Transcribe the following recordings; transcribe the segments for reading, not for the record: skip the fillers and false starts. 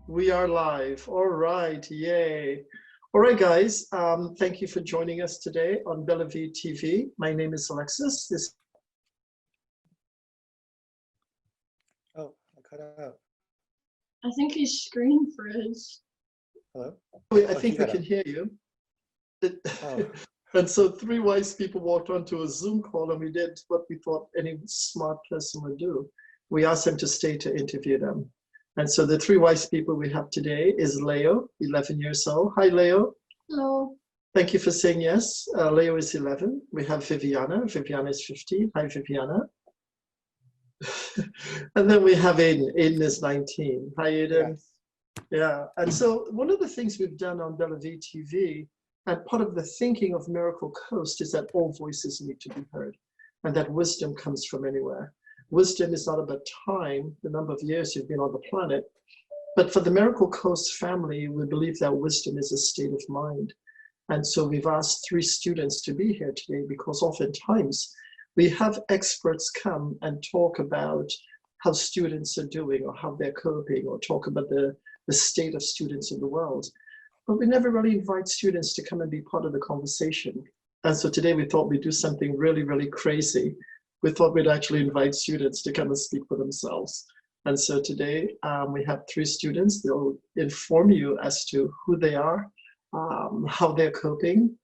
We are live. All right, yay. All right, guys, thank you for joining us today on Bellevue TV. My name is Alexis. Oh, I cut out. I think his screen froze. Hello? I think we can hear you. Oh. And so three wise people walked onto a Zoom call and we did what we thought any smart person would do. We asked them to stay to interview them. And so the three wise people we have today is Leo, 11 years old. Hi, Leo. Hello. Thank you for saying yes. Leo is 11. We have Viviana. Viviana is 15. Hi, Viviana. And then we have Aidan. Aidan is 19. Hi, Aidan. Yes. Yeah. And so one of the things we've done on Bellevue TV, and part of the thinking of Miracle Coast, is that all voices need to be heard and that wisdom comes from anywhere. Wisdom is not about time, the number of years you've been on the planet, but for the Miracle Coast family, we believe that wisdom is a state of mind. And so we've asked three students to be here today because oftentimes we have experts come and talk about how students are doing or how they're coping or talk about the state of students in the world. But we never really invite students to come and be part of the conversation. And so today we thought we'd do something really, really crazy. We thought we'd actually invite students to come and speak for themselves. And so today we have three students. They'll inform you as to who they are, how they're coping,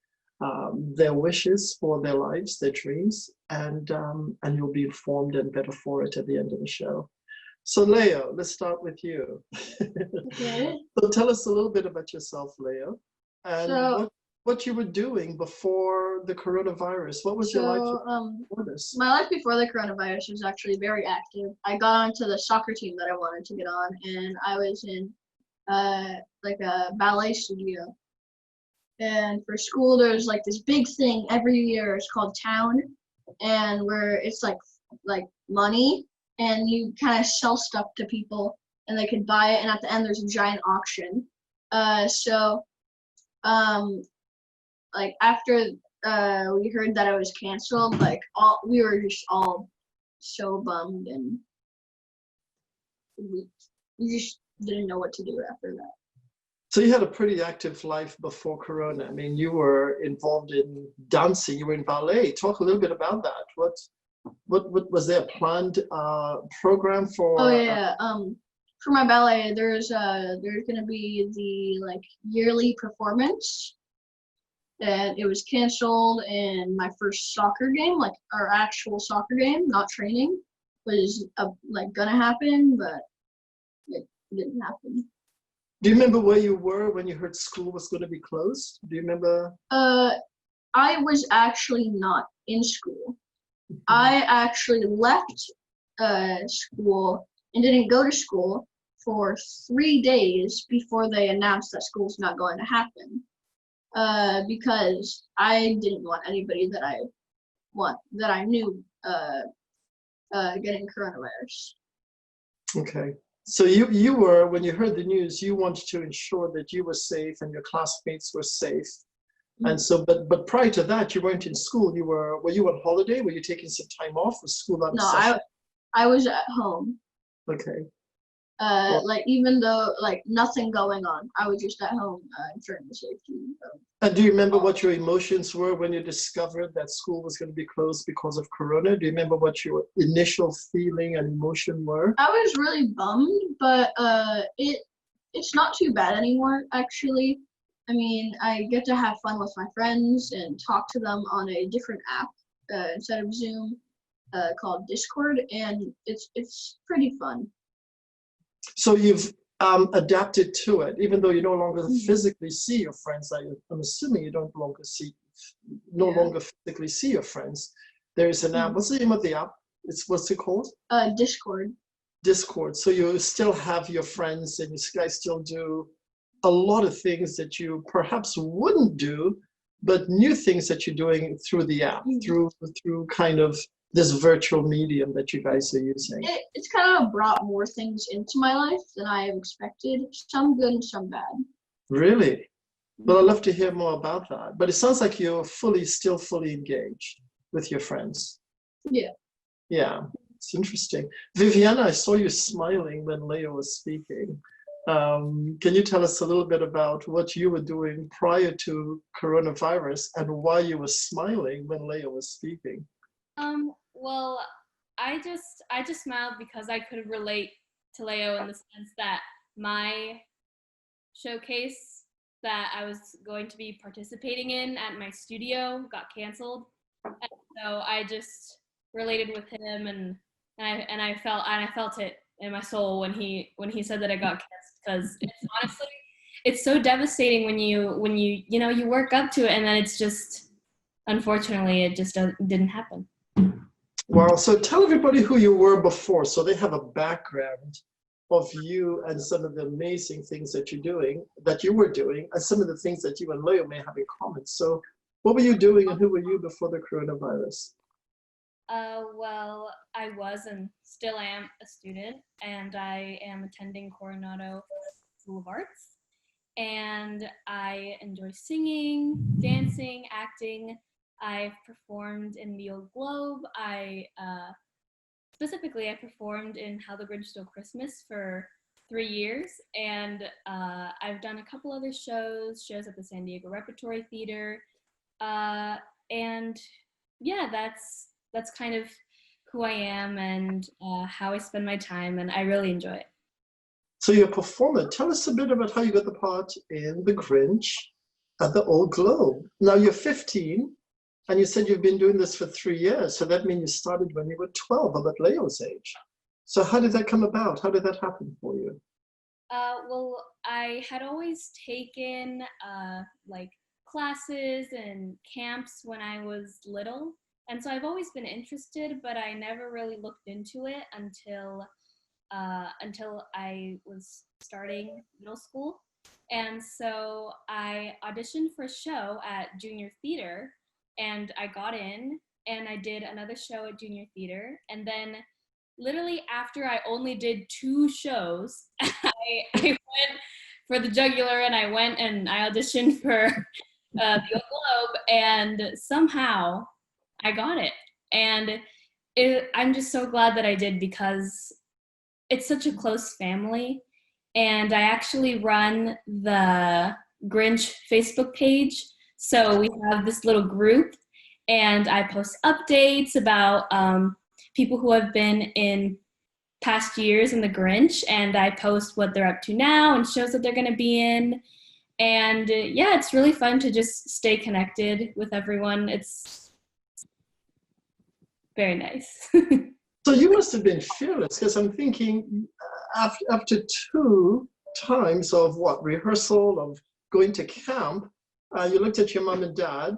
their wishes for their lives, their dreams, and you'll be informed and better for it at the end of the show. So Leo, let's start with you. Okay. So tell us a little bit about yourself, Leo, and what you were doing before the coronavirus. What was your life before this? My life before the coronavirus was actually very active. I got onto the soccer team that I wanted to get on, and I was in like a ballet studio. And for school, there's like this big thing every year. It's called Town, and where it's like money, and you kind of sell stuff to people, and they could buy it. And at the end, there's a giant auction. Like after we heard that it was canceled, like we were just all so bummed, and we just didn't know what to do after that. So you had a pretty active life before Corona. I mean, you were involved in dancing, you were in ballet. Talk a little bit about that. What was there a planned program for? Oh yeah, for my ballet, there's gonna be the like yearly performance, and it was canceled. And my first soccer game, like our actual soccer game, not training, was like gonna happen, but it didn't happen. Do you remember where you were when you heard school was going to be closed? Do you remember? I was actually not in school. I actually left school and didn't go to school for 3 days before they announced that school's not going to happen. Because I didn't want anybody that I knew getting coronavirus. Okay. So you were, when you heard the news, you wanted to ensure that you were safe and your classmates were safe. Mm-hmm. And so, but prior to that, you weren't in school. Were you on holiday? Were you taking some time off? Was school out of session? I was at home. Okay. Like even though like nothing going on, I was just at home ensuring the safety. And do you remember what your emotions were when you discovered that school was going to be closed because of Corona? Do you remember what your initial feeling and emotion were? I was really bummed, but it's not too bad anymore, actually. I mean, I get to have fun with my friends and talk to them on a different app instead of Zoom called Discord, and it's pretty fun. So you've adapted to it, even though you no longer physically see your friends. I'm assuming you no longer physically see your friends. There's an app. What's the name of the app? What's it called? Discord. Discord. So you still have your friends, and you guys still do a lot of things that you perhaps wouldn't do, but new things that you're doing through the app, through kind of this virtual medium that you guys are using. It's kind of brought more things into my life than I expected. Some good and some bad. Really? Well, I'd love to hear more about that. But it sounds like you're still fully engaged with your friends. Yeah. Yeah, it's interesting. Viviana, I saw you smiling when Leo was speaking. Can you tell us a little bit about what you were doing prior to coronavirus and why you were smiling when Leo was speaking? Well, I just smiled because I could relate to Leo in the sense that my showcase that I was going to be participating in at my studio got canceled. And so I just related with him and I felt it in my soul when he said that I got canceled, because it's honestly it's so devastating when you work up to it and then it's just, unfortunately, it just didn't happen. Wow. So tell everybody who you were before so they have a background of you and some of the amazing things that you were doing, and some of the things that you and Leo may have in common. So what were you doing and who were you before the coronavirus? Well, I was and still am a student, and I am attending Coronado School of Arts. And I enjoy singing, dancing, acting. I've performed in the Old Globe. Specifically, I performed in How the Grinch Stole Christmas for 3 years, and I've done a couple other shows at the San Diego Repertory Theater, and yeah, that's kind of who I am and how I spend my time, and I really enjoy it. So you're a performer. Tell us a bit about how you got the part in The Grinch at the Old Globe. Now you're 15, and you said you've been doing this for 3 years. So that means you started when you were 12, about Leo's age. So how did that come about? How did that happen for you? Well, I had always taken like classes and camps when I was little. And so I've always been interested, but I never really looked into it until I was starting middle school. And so I auditioned for a show at junior theater, and I got in, and I did another show at junior theater. And then literally after I only did 2 shows, I went for the jugular, and I went and I auditioned for the Old Globe, and somehow I got it. And I'm just so glad that I did, because it's such a close family. And I actually run the Grinch Facebook page. So we have this little group, and I post updates about people who have been in past years in the Grinch, and I post what they're up to now and shows that they're going to be in. And yeah, it's really fun to just stay connected with everyone. It's very nice. So you must have been fearless, because I'm thinking after 2 times of rehearsal, of going to camp, you looked at your mom and dad,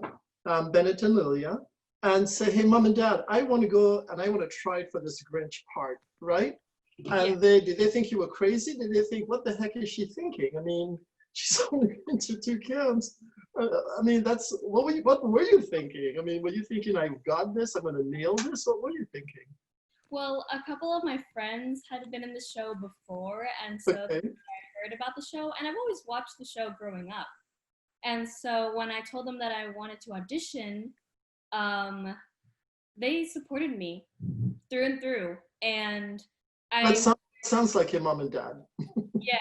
Bennett and Lilia, and say, hey, mom and dad, I want to go and I want to try for this Grinch part, right? And Yeah. did they think you were crazy? Did they think, what the heck is she thinking? I mean, she's only been to 2 camps. I mean, what were you thinking? I mean, were you thinking, I've got this, I'm going to nail this? What were you thinking? Well, a couple of my friends had been in the show before, and so Okay. I heard about the show, and I've always watched the show growing up. And so when I told them that I wanted to audition, they supported me through and through. And That sounds like your mom and dad. yeah,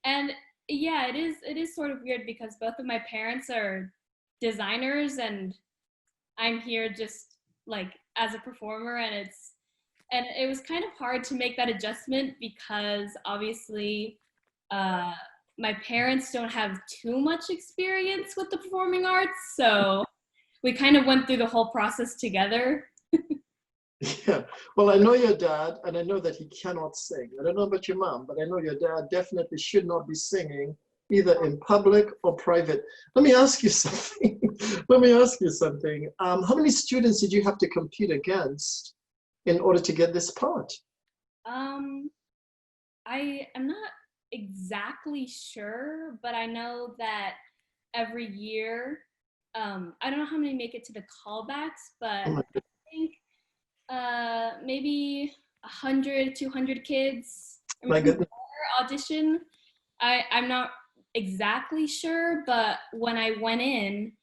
and yeah, it is sort of weird because both of my parents are designers, and I'm here just like as a performer, and it was kind of hard to make that adjustment because obviously my parents don't have too much experience with the performing arts, so we kind of went through the whole process together. Yeah. Well, I know your dad, and I know that he cannot sing. I don't know about your mom, but I know your dad definitely should not be singing either in public or private. Let me ask you something. How many students did you have to compete against in order to get this part? I am not exactly sure, but I know that every year, I don't know how many make it to the callbacks, but Oh my I think maybe 100, 200 kids or My maybe goodness. more audition. I'm not exactly sure, but when I went in,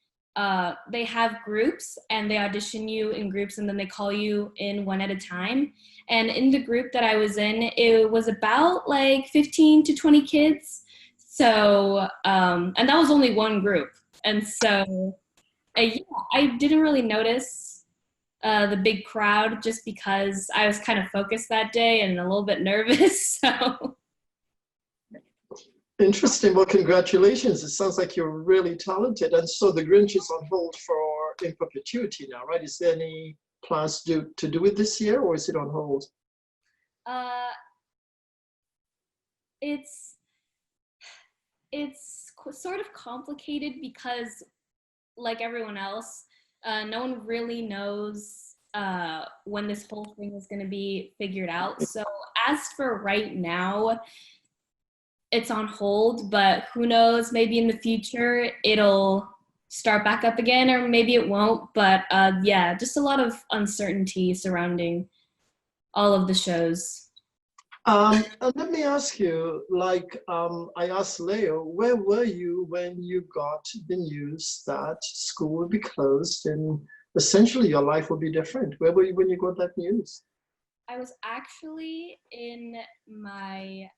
they have groups and they audition you in groups and then they call you in one at a time. And in the group that I was in, it was about like 15 to 20 kids. So, and that was only one group. And so, yeah, I didn't really notice the big crowd just because I was kind of focused that day and a little bit nervous. So, Interesting. Well, congratulations. It sounds like you're really talented. And so the Grinch is on hold for in perpetuity now, right? Is there any plans to do it this year, or is it on hold? uh, it's sort of complicated because, like everyone else, no one really knows when this whole thing is going to be figured out. So as for right now, it's on hold, but who knows, maybe in the future it'll start back up again, or maybe it won't. But yeah, just a lot of uncertainty surrounding all of the shows. And let me ask you, like I asked Leo, where were you when you got the news that school would be closed and essentially your life would be different? Where were you when you got that news? I was actually in my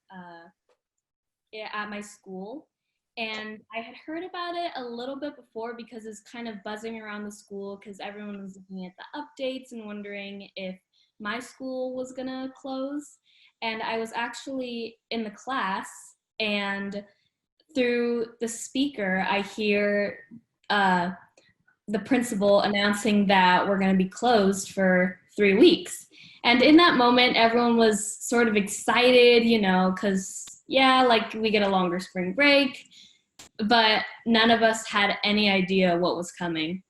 at my school, and I had heard about it a little bit before because it's kind of buzzing around the school because everyone was looking at the updates and wondering if my school was gonna close. And I was actually in the class, and through the speaker I hear the principal announcing that we're going to be closed for 3 weeks. And in that moment, everyone was sort of excited, you know, because, yeah, like we get a longer spring break, but none of us had any idea what was coming.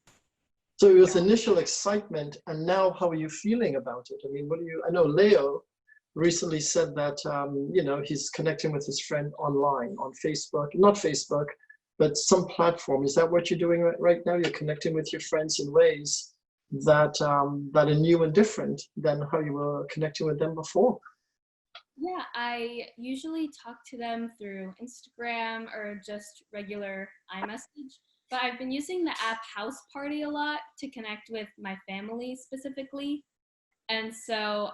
So it was initial excitement, and now how are you feeling about it? I mean, I know Leo recently said that, you know, he's connecting with his friend online on Facebook, not Facebook, but some platform. Is that what you're doing right now? You're connecting with your friends in ways that that are new and different than how you were connecting with them before. Yeah, I usually talk to them through Instagram or just regular iMessage, but I've been using the app House Party a lot to connect with my family specifically. And so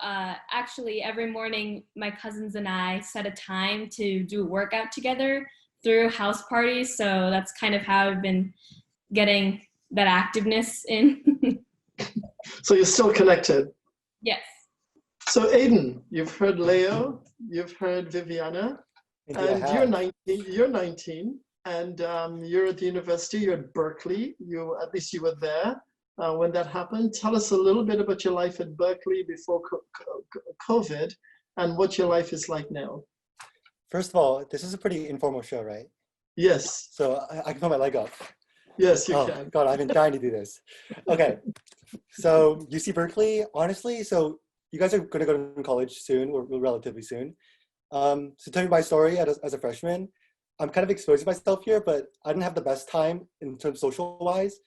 actually every morning, my cousins and I set a time to do a workout together through house parties. So that's kind of how I've been getting that activeness in. So you're still connected. Yes. So Aidan, you've heard Leo, you've heard Viviana, Indeed, I and have. you're 19, and you're at the university, you're at Berkeley. At least you were there when that happened. Tell us a little bit about your life at Berkeley before COVID and what your life is like now. First of all, this is a pretty informal show, right? Yes, So I can put my leg up. yes, you Oh, can. God, I've been dying to do this. Okay. So UC Berkeley, honestly, so you guys are going to go to college soon, or relatively soon. So tell me my story as a freshman. I'm kind of exposing myself here, but I didn't have the best time in terms of social-wise.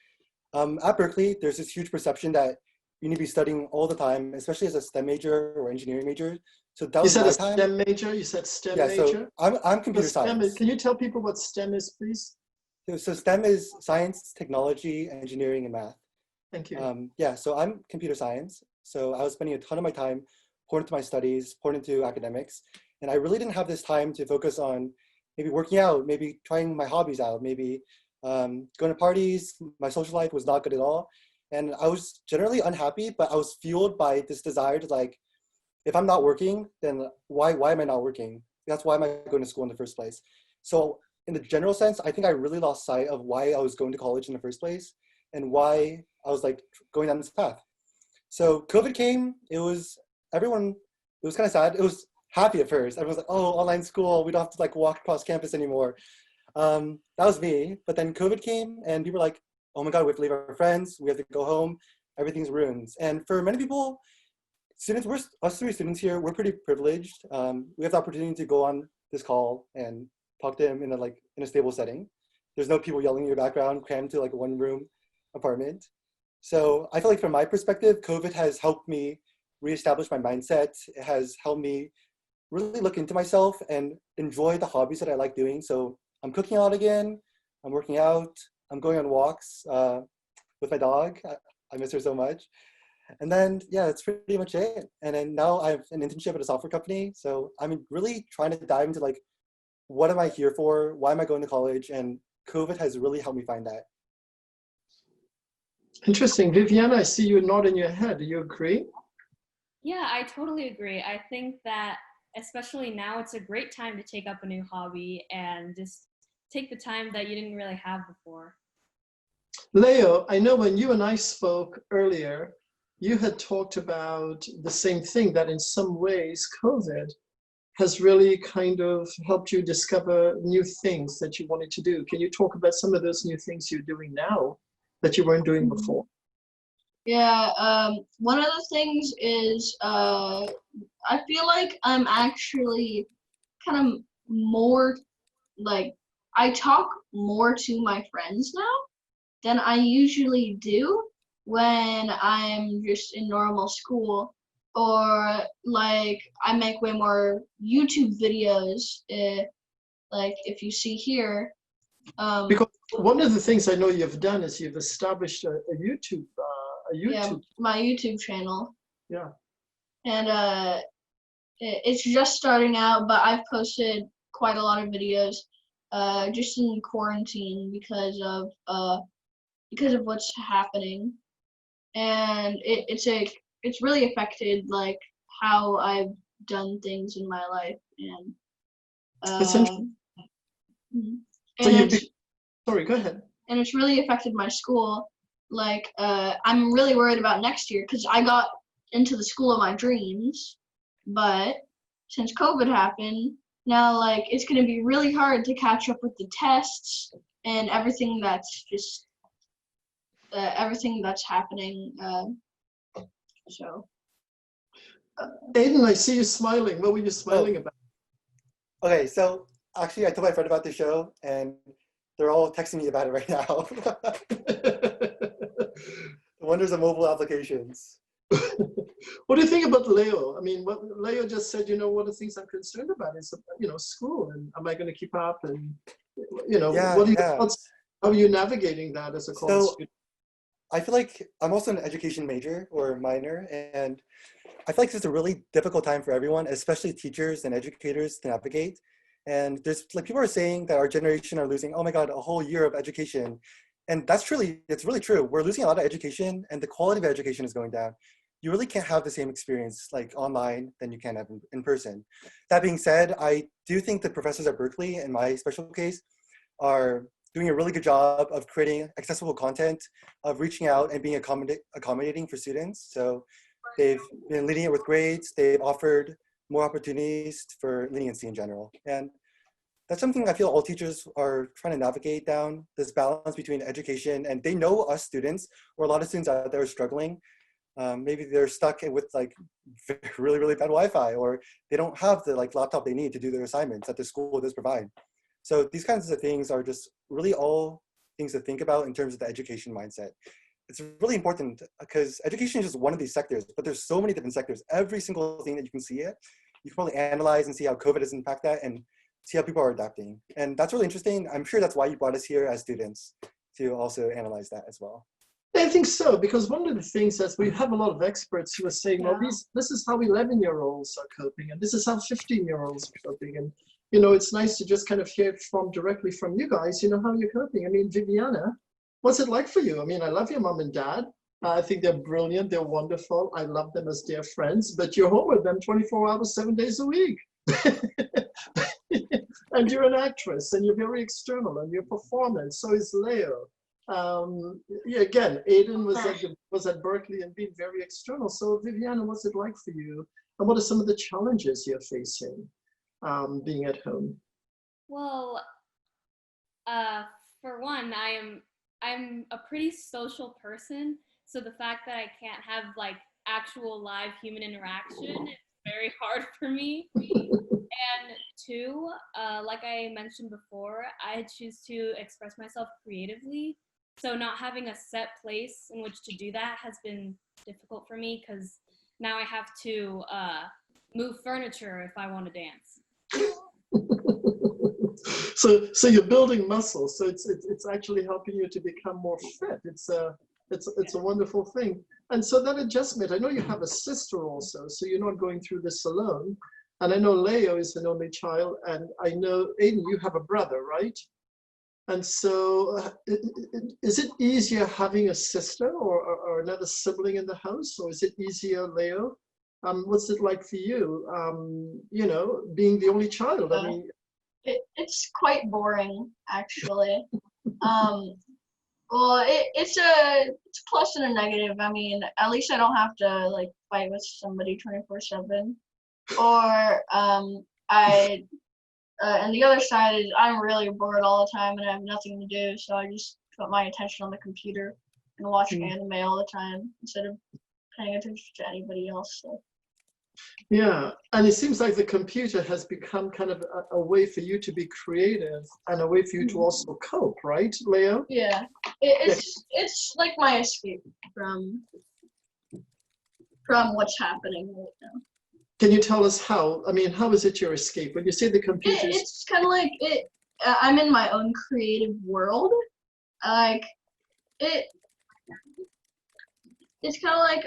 At Berkeley, there's this huge perception that you need to be studying all the time, especially as a STEM major or engineering major. So that You was said my a time. STEM major? You said STEM Yeah, major? so I'm computer science. Can you tell people what STEM is, please? So STEM is science, technology, engineering, and math. Thank you. Yeah, so I'm computer science. So I was spending a ton of my time pouring into my studies, pouring into academics. And I really didn't have this time to focus on maybe working out, maybe trying my hobbies out, maybe going to parties. My social life was not good at all. And I was generally unhappy, but I was fueled by this desire to, like, if I'm not working, then why am I not working? That's why am I going to school in the first place? So in the general sense, I think I really lost sight of why I was going to college in the first place and why I was like going down this path. So COVID came, it was kind of sad. It was happy at first. Everyone was like, oh, online school, we don't have to like walk across campus anymore. That was me. But then COVID came and people were like, oh my God, we have to leave our friends. We have to go home. Everything's ruined. And for many people, us three students here, we're pretty privileged. We have the opportunity to go on this call and talk to them in a stable setting. There's no people yelling in your background, crammed to like a one room apartment. So I feel like from my perspective, COVID has helped me reestablish my mindset. It has helped me really look into myself and enjoy the hobbies that I like doing. So I'm cooking out again, I'm working out, I'm going on walks with my dog. I miss her so much. And then, yeah, that's pretty much it. And then now I have an internship at a software company. So I'm really trying to dive into like, what am I here for? Why am I going to college? And COVID has really helped me find that. Interesting. Vivian, I see you nodding your head. Do you agree? Yeah, I totally agree. I think that especially now, it's a great time to take up a new hobby and just take the time that you didn't really have before. Leo, I know when you and I spoke earlier, you had talked about the same thing, that in some ways COVID has really kind of helped you discover new things that you wanted to do. Can you talk about some of those new things you're doing now that you weren't doing before? Yeah, one of the things is I feel like I'm actually kind of more like I talk more to my friends now than I usually do when I'm just in normal school, or like I make way more YouTube videos. Like if you see here, Because one of the things I know you've done is you've established a YouTube, yeah, my YouTube channel. Yeah. And it's just starting out, but I've posted quite a lot of videos just in quarantine because of what's happening, and it's really affected like how I've done things in my life, and It's interesting. So sorry, go ahead. And it's really affected my school. Like I'm really worried about next year because I got into the school of my dreams, but since COVID happened, now like it's gonna be really hard to catch up with the tests and everything that's just everything that's happening. So. Aidan, I see you smiling. What were you smiling about? Okay, so actually I told my friend about the show and they're all texting me about it right now. The wonders of mobile applications. What do you think about Leo? I mean, what Leo just said, one of the things I'm concerned about is, school, and am I going to keep up? And, how are you navigating that as a college student? I feel like I'm also an education major or minor, and I feel like it's a really difficult time for everyone, especially teachers and educators, to navigate. And there's like people are saying that our generation are losing, oh my God, a whole year of education. And it's really true. We're losing a lot of education and the quality of education is going down. You really can't have the same experience like online than you can have in person. That being said, I do think the professors at Berkeley, in my special case, are doing a really good job of creating accessible content, of reaching out and being accommodating for students. So they've been lenient with grades. They've offered more opportunities for leniency in general. And that's something I feel all teachers are trying to navigate down, this balance between education, and they know us students, or a lot of students out there are struggling. Maybe they're stuck with like really, really bad Wi-Fi, or they don't have the like laptop they need to do their assignments that the school does provide. So these kinds of things are just really all things to think about in terms of the education mindset. It's really important because education is just one of these sectors, but there's so many different sectors. Every single thing that you can see it, you can probably analyze and see how COVID has impacted that and see how people are adapting. And that's really interesting. I'm sure that's why you brought us here as students, to also analyze that as well. I think so, because one of the things is we have a lot of experts who are saying, well, this is how 11-year-olds are coping, and this is how 15-year-olds are coping. And, it's nice to just kind of hear directly from you guys, how you're coping. I mean, Viviana, what's it like for you? I mean, I love your mom and dad. I think they're brilliant. They're wonderful. I love them as dear friends, but you're home with them 24 hours, 7 days a week. And you're an actress, and you're very external, and your performance. So is Leo. Again, Aidan was at Berkeley and being very external. So Viviana, what's it like for you? And what are some of the challenges you're facing being at home? Well, for one, I'm a pretty social person. So the fact that I can't have like actual live human interaction is very hard for me. And two, like I mentioned before, I choose to express myself creatively. So not having a set place in which to do that has been difficult for me because now I have to move furniture if I want to dance. So you're building muscle. So it's actually helping you to become more fit. It's It's a wonderful thing. And so that adjustment, I know you have a sister also, so you're not going through this alone. And I know Leo is an only child, and I know, Aidan, you have a brother, right? And so is it easier having a sister or another sibling in the house, or is it easier, Leo? What's it like for you, you know, being the only child? I mean, it's quite boring, actually. Well, it's a plus and a negative. I mean, at least I don't have to like fight with somebody 24/7. Or and the other side is I'm really bored all the time and I have nothing to do, so I just put my attention on the computer and watch anime all the time instead of paying attention to anybody else. So. Yeah, and it seems like the computer has become kind of a way for you to be creative and a way for you to also cope, right, Leo? Yeah, it's like my escape from what's happening right now. Can you tell us how? I mean, how is it your escape? When you say the computer, it's kind of like it. I'm in my own creative world. Like it. It's kind of like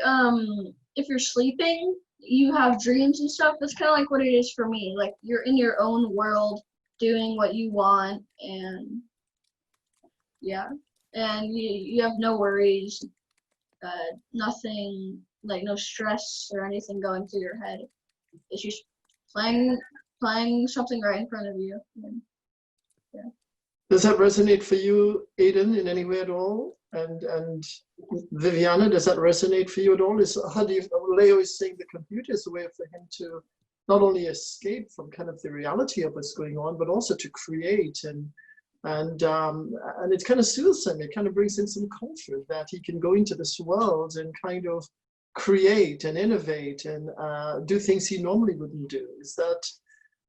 if you're sleeping, you have dreams and stuff. That's kind of like what it is for me. Like you're in your own world, doing what you want, and yeah, and you have no worries, nothing like no stress or anything going through your head. It's just playing something right in front of you. And, yeah. Does that resonate for you, Aidan, in any way at all? And Viviana, does that resonate for you at all? How do you? Leo is saying the computer is a way for him to not only escape from kind of the reality of what's going on, but also to create and it kind of soothes him. It kind of brings in some comfort that he can go into this world and kind of create and innovate and do things he normally wouldn't do. Is that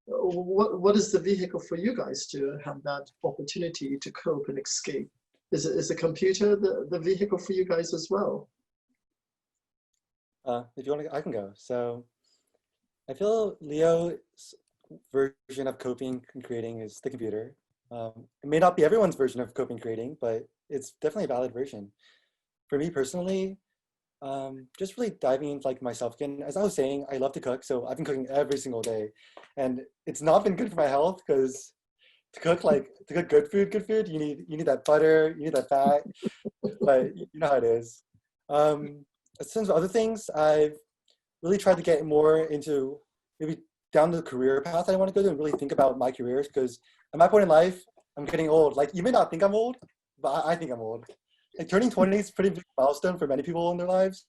what is the vehicle for you guys to have that opportunity to cope and escape? Is the computer the vehicle for you guys as well? If you want to, I can go. So I feel Leo's version of coping and creating is the computer. It may not be everyone's version of coping and creating, but it's definitely a valid version. For me personally, just really diving into like myself again. As I was saying, I love to cook, so I've been cooking every single day, and it's not been good for my health because to cook good food, you need that butter, you need that fat, but you know how it is. Some other things, I've really tried to get more into maybe down the career path I want to go to and really think about my careers, because at my point in life, I'm getting old. Like you may not think I'm old, but I think I'm old. Like turning 20 is a pretty big milestone for many people in their lives.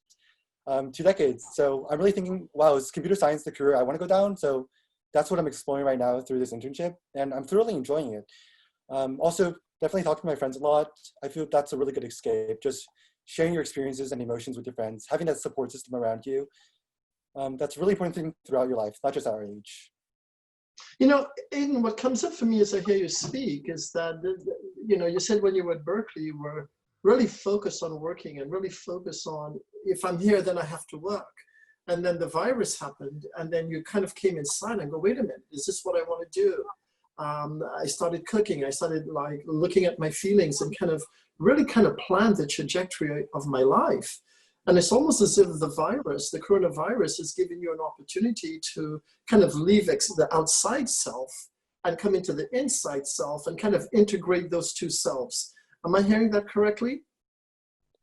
2 decades. So I'm really thinking, wow, is computer science the career I want to go down? So that's what I'm exploring right now through this internship, and I'm thoroughly enjoying it. Also, definitely talking to my friends a lot. I feel that's a really good escape. Just sharing your experiences and emotions with your friends, having that support system around you. That's a really important thing throughout your life, not just our age. You know, Aidan, what comes up for me as I hear you speak is that, you know, you said when you were at Berkeley, you were really focused on working and really focused on, if I'm here, then I have to work. And then the virus happened, and then you kind of came inside and go, wait a minute, is this what I want to do? I started cooking. I started like looking at my feelings and kind of really kind of planned the trajectory of my life. And it's almost as if the coronavirus is giving you an opportunity to kind of leave the outside self and come into the inside self and kind of integrate those two selves. Am I hearing that correctly?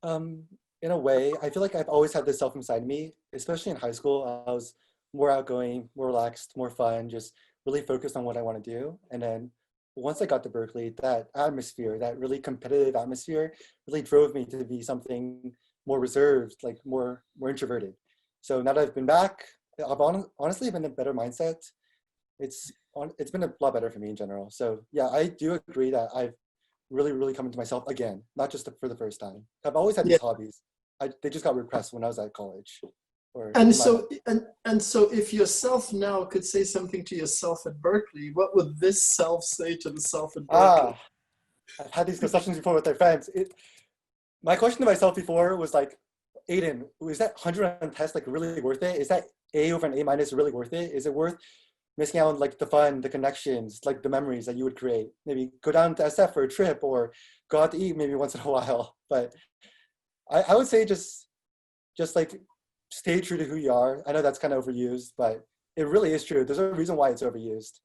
In a way, I feel like I've always had this self inside me, especially in high school. I was more outgoing, more relaxed, more fun, just really focused on what I want to do. And then once I got to Berkeley, that atmosphere, that really competitive atmosphere really drove me to be something more reserved, like more introverted. So now that I've been back, I've honestly been in a better mindset. It's been a lot better for me in general. So yeah, I do agree that I've really come into myself again, not just for the first time. I've always had these hobbies. They just got repressed when I was at college. And so if yourself now could say something to yourself at Berkeley, what would this self say to the self at Berkeley? I've had these discussions before with their friends. My question to myself before was like, Aidan, is that 100 on test like really worth it? Is that A over an A minus really worth it? Is it worth missing out on like the fun, the connections, like the memories that you would create? Maybe go down to SF for a trip or go out to eat maybe once in a while. But I would say just like stay true to who you are. I know that's kind of overused, but it really is true. There's a reason why it's overused,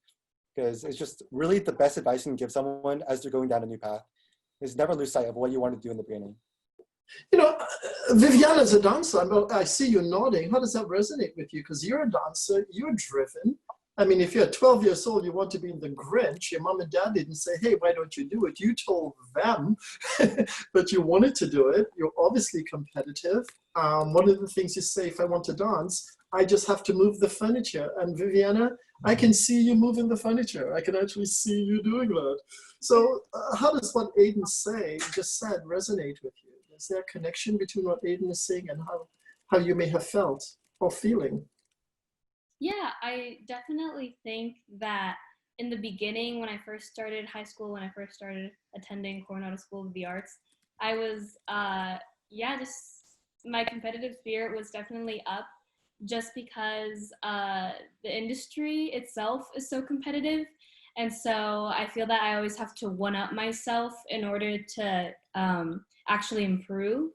because it's just really the best advice you can give someone as they're going down a new path is never lose sight of what you want to do in the beginning. You know, Vivian, as a dancer, I see you nodding. How does that resonate with you? Because you're a dancer, you're driven. I mean, if you're 12 years old, you want to be in the Grinch, your mom and dad didn't say, hey, why don't you do it? You told them, but you wanted to do it. You're obviously competitive. One of the things you say, if I want to dance, I just have to move the furniture. And Viviana, I can see you moving the furniture. I can actually see you doing that. So how does what Aidan just said resonate with you? Is there a connection between what Aidan is saying and how you may have felt or feeling? Yeah, I definitely think that in the beginning, when I first started high school, when I first started attending Coronado School of the Arts, I was, just my competitive spirit was definitely up just because the industry itself is so competitive. And so I feel that I always have to one-up myself in order to actually improve.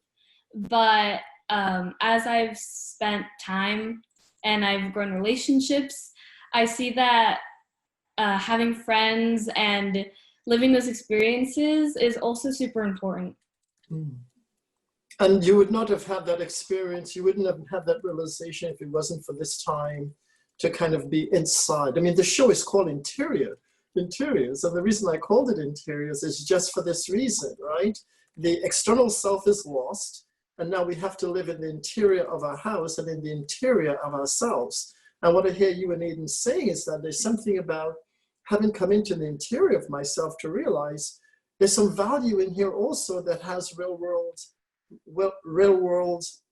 But as I've spent time and I've grown relationships, I see that having friends and living those experiences is also super important. Mm. And you would not have had that experience, you wouldn't have had that realization if it wasn't for this time to kind of be inside. I mean, the show is called Interiors, and the reason I called it Interiors is just for this reason, right? The external self is lost, and now we have to live in the interior of our house and in the interior of ourselves. And what I hear you and Aidan saying is that there's something about having come into the interior of myself to realize there's some value in here also that has real world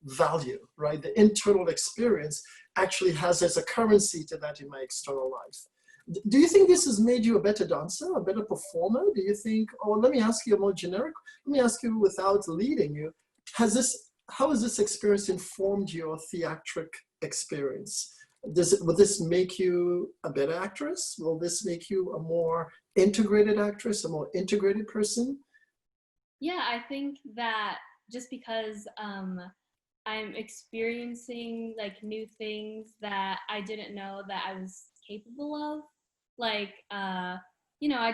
value, right? The internal experience actually has as a currency to that in my external life. Do you think this has made you a better dancer, a better performer? Do you think, or let me ask you a more generic, let me ask you without leading you, how has this experience informed your theatric experience? Will this make you a better actress? Will this make you a more integrated actress, a more integrated person? Yeah, I think that just because I'm experiencing like new things that I didn't know that I was capable of, like I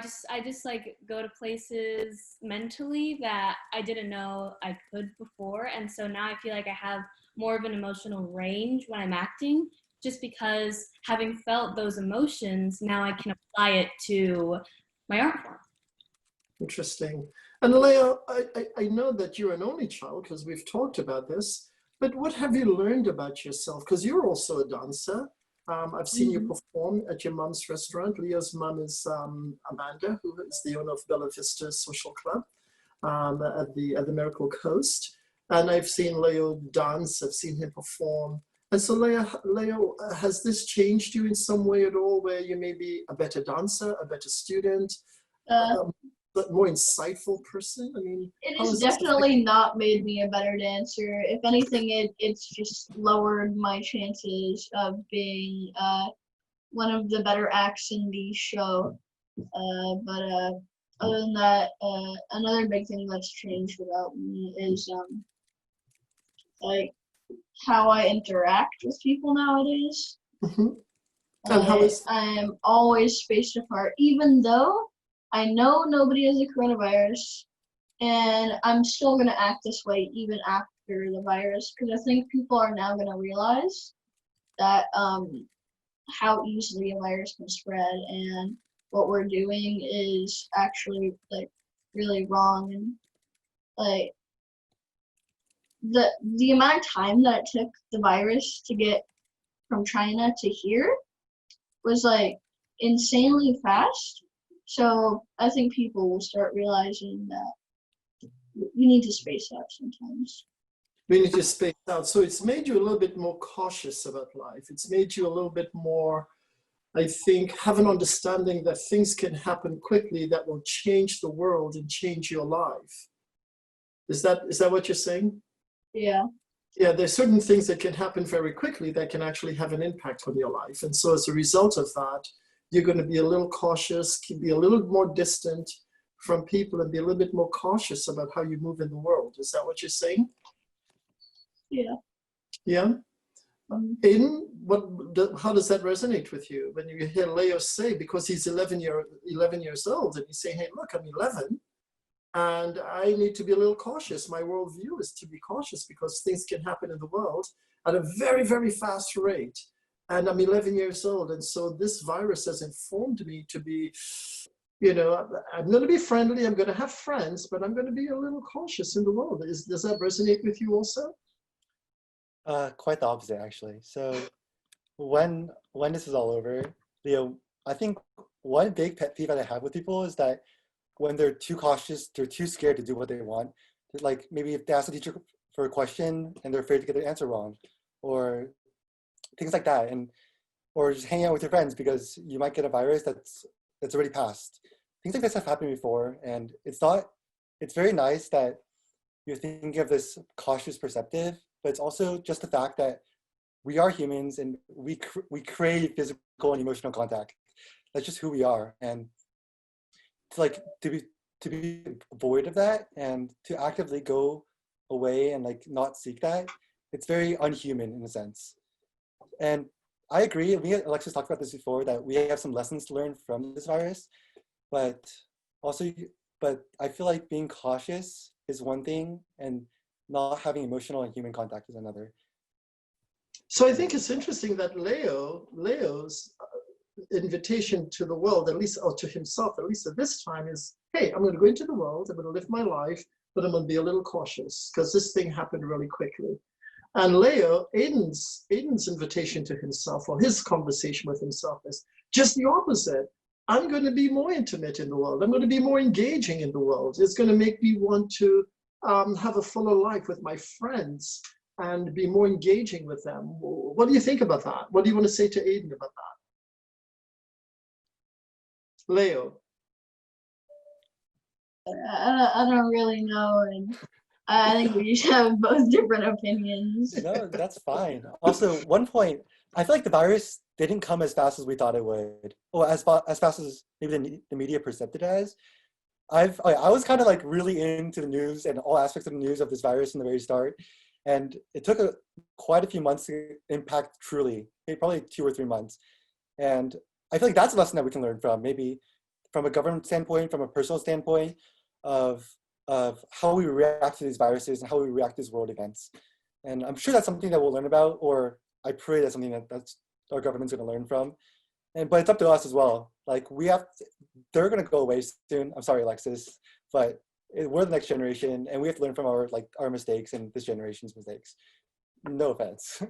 just like go to places mentally that I didn't know I could before, and so now I feel like I have more of an emotional range when I'm acting, just because having felt those emotions, now I can apply it to my art form. Interesting. And Leo, I know that you're an only child because we've talked about this, but what have you learned about yourself? Because you're also a dancer. I've seen you perform at your mom's restaurant. Leo's mom is Amanda, who is the owner of Bella Vista Social Club at the Miracle Coast. And I've seen Leo dance. I've seen him perform. And so, Leo, has this changed you in some way at all, where you may be a better dancer, a better student, but more insightful person? I mean, it has definitely not made me a better dancer. If anything, it's just lowered my chances of being one of the better acts in the show. But other than that, another big thing that's changed about me is like how I interact with people nowadays. Mm-hmm. And how is I'm always spaced apart, even though I know nobody has the coronavirus, and I'm still going to act this way even after the virus, because I think people are now going to realize that how easily a virus can spread, and what we're doing is actually like really wrong. And like the amount of time that it took the virus to get from China to here was like insanely fast. So I think people will start realizing that we need to space out sometimes. we need to space out? So it's made you a little bit more cautious about life. It's made you a little bit more, I think, have an understanding that things can happen quickly that will change the world and change your life. Is that what you're saying? Yeah. Yeah, there's certain things that can happen very quickly that can actually have an impact on your life. And so as a result of that, you're going to be a little cautious, be a little more distant from people, and be a little bit more cautious about how you move in the world. Is that what you're saying? Yeah. Yeah. Aidan, how does that resonate with you when you hear Leo say, because he's 11 years old, and he's saying, hey, look, I'm 11, and I need to be a little cautious. My worldview is to be cautious because things can happen in the world at a very, very fast rate. And I'm 11 years old, and so this virus has informed me to be, I'm going to be friendly, I'm going to have friends, but I'm going to be a little cautious in the world. Does that resonate with you also? Quite the opposite, actually. So when this is all over, Leo, I think one big pet peeve that I have with people is that when they're too cautious, they're too scared to do what they want. Like maybe if they ask the teacher for a question and they're afraid to get their answer wrong, or things like that, or just hanging out with your friends because you might get a virus that's already passed. Things like this have happened before, and it's very nice that you're thinking of this cautious perspective, but it's also just the fact that we are humans and we crave physical and emotional contact. That's just who we are, and to be void of that and to actively go away and not seek that, it's very unhuman in a sense. And I agree. Alexis talked about this before, that we have some lessons to learn from this virus, but I feel like being cautious is one thing and not having emotional and human contact is another. So I think it's interesting that Leo's invitation to the world, at least, or to himself, at least at this time, is, hey, I'm going to go into the world, I'm going to live my life, but I'm going to be a little cautious because this thing happened really quickly. And Aidan's invitation to himself, or his conversation with himself, is just the opposite. I'm going to be more intimate in the world. I'm going to be more engaging in the world. It's going to make me want to have a fuller life with my friends and be more engaging with them. What do you think about that? What do you want to say to Aidan about that? Leo. I don't really know, and I think we have both different opinions. No, that's fine. Also, one point, I feel like the virus didn't come as fast as we thought it would, or as fast as maybe the media perceived it as. I was kind of really into the news and all aspects of the news of this virus from the very start, and it took quite a few months to impact truly, probably 2 or 3 months. And I feel like that's a lesson that we can learn from, maybe from a government standpoint, from a personal standpoint, of how we react to these viruses and how we react to these world events. And I'm sure that's something that we'll learn about, or I pray that's something that's our government's going to learn from. But it's up to us as well. They're going to go away soon. I'm sorry, Alexis, but we're the next generation, and we have to learn from our mistakes and this generation's mistakes. No offense.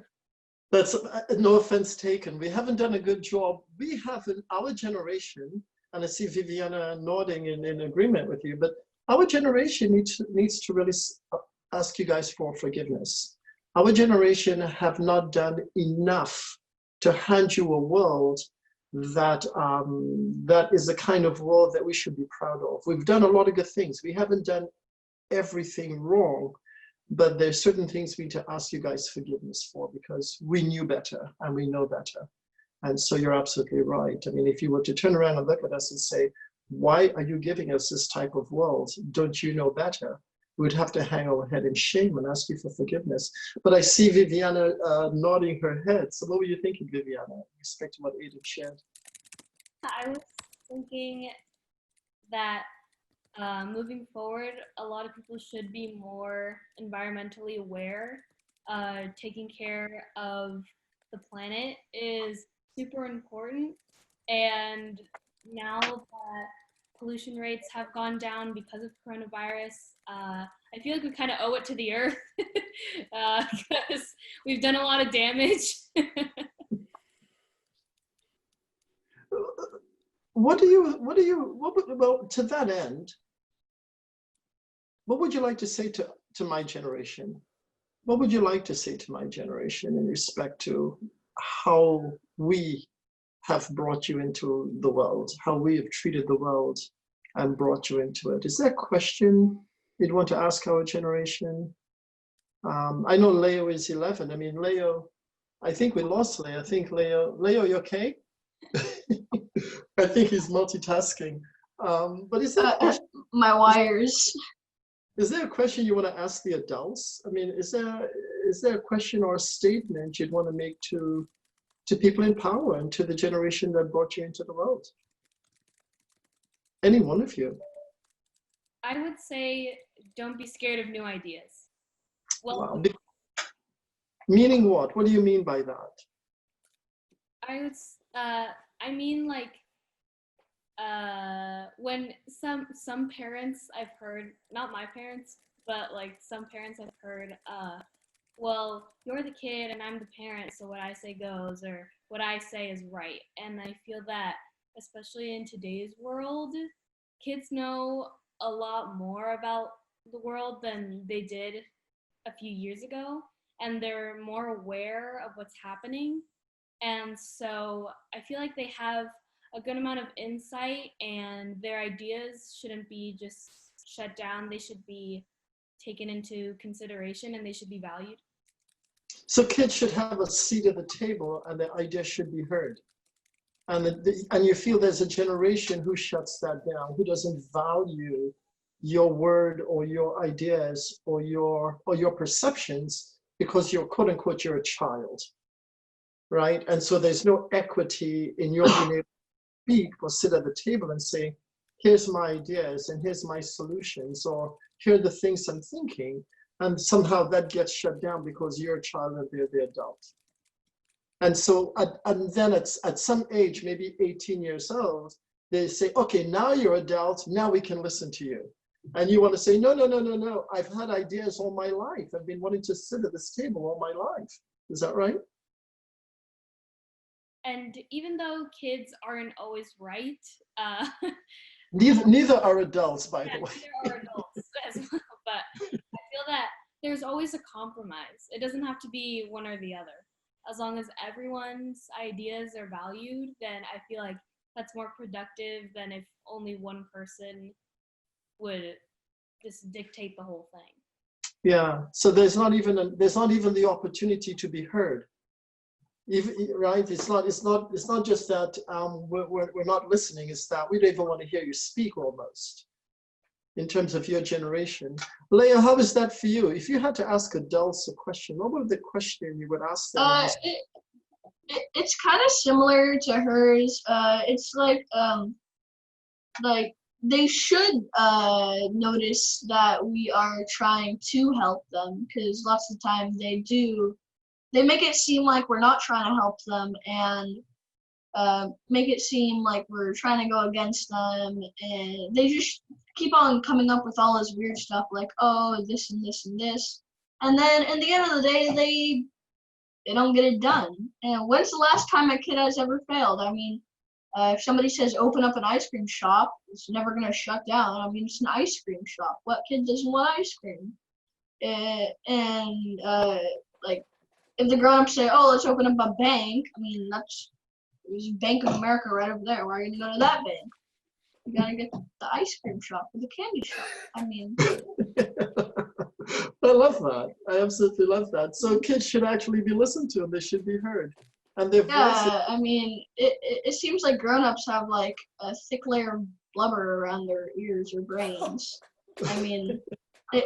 That's no offense taken. We haven't done a good job. We have in our generation, and I see Viviana nodding in agreement with you, but our generation needs to really ask you guys for forgiveness. Our generation have not done enough to hand you a world that is the kind of world that we should be proud of. We've done a lot of good things. We haven't done everything wrong, but there's certain things we need to ask you guys forgiveness for because we knew better and we know better. And so you're absolutely right. I mean, if you were to turn around and look at us and say, why are you giving us this type of world? Don't you know better? We'd have to hang our head in shame and ask you for forgiveness. But I see Viviana nodding her head. So what were you thinking, Viviana, with respect to what Aidan shared? I was thinking that moving forward, a lot of people should be more environmentally aware. Taking care of the planet is super important. And now that pollution rates have gone down because of coronavirus, I feel like we kind of owe it to the earth because we've done a lot of damage. Well, to that end, what would you like to say to my generation? What would you like to say to my generation in respect to how we have brought you into the world, how we have treated the world and brought you into it? Is there a question you'd want to ask our generation? I know Leo is 11. I mean, Leo, I think we lost Leo. I think Leo, you okay? I think he's multitasking. But is there my wires? Is there a question you want to ask the adults? I mean, is there there a question or a statement you'd want to make to people in power and to the generation that brought you into the world? Any one of you? I would say don't be scared of new ideas. Well, Wow. Meaning what? What do you mean by that? I mean like when some parents I've heard, not my parents, but like some parents I've heard, well, you're the kid and I'm the parent, so what I say goes, or what I say is right. And I feel that, especially in today's world, kids know a lot more about the world than they did a few years ago, and they're more aware of what's happening. And so I feel like they have a good amount of insight, and their ideas shouldn't be just shut down. They should be taken into consideration, and they should be valued. So kids should have a seat at the table and their ideas should be heard. And you feel there's a generation who shuts that down, who doesn't value your word or your ideas or your perceptions because you're, quote unquote, you're a child, right? And so there's no equity in your being able to speak or sit at the table and say, here's my ideas and here's my solutions, or here are the things I'm thinking. And somehow that gets shut down because you're a child and they're the adult. And so, and then at some age, maybe 18 years old, they say, okay, now you're adult, now we can listen to you. And you want to say, no, no, no, no, no. I've had ideas all my life. I've been wanting to sit at this table all my life. Is that right? And even though kids aren't always right, Neither are adults, by the way. neither are adults as well. But I feel that there's always a compromise. It doesn't have to be one or the other. As long as everyone's ideas are valued, then I feel like that's more productive than if only one person would just dictate the whole thing. Yeah. So there's not even the opportunity to be heard. Even, right? It's not just that we're not listening. It's that we don't even want to hear you speak almost. In terms of your generation, Leah, how is that for you? If you had to ask adults a question, what would the question you would ask them? It's kind of similar to hers. It's like they should notice that we are trying to help them, because lots of the time they make it seem like we're not trying to help them, and make it seem like we're trying to go against them, and they just keep on coming up with all this weird stuff like, oh, this and this and this, and then at the end of the day they don't get it done. And when's the last time a kid has ever failed? I mean, if somebody says open up an ice cream shop, it's never going to shut down. I mean, it's an ice cream shop. What kid doesn't want ice cream? Like, if the grown-ups say, oh, let's open up a bank, I mean, there's Bank of America right over there. Why are you going to go to that bank? You got to get the ice cream shop or the candy shop. I mean. I love that. I absolutely love that. So kids should actually be listened to and they should be heard. And their voices. I mean, it seems like grown-ups have like a thick layer of blubber around their ears or brains. I mean,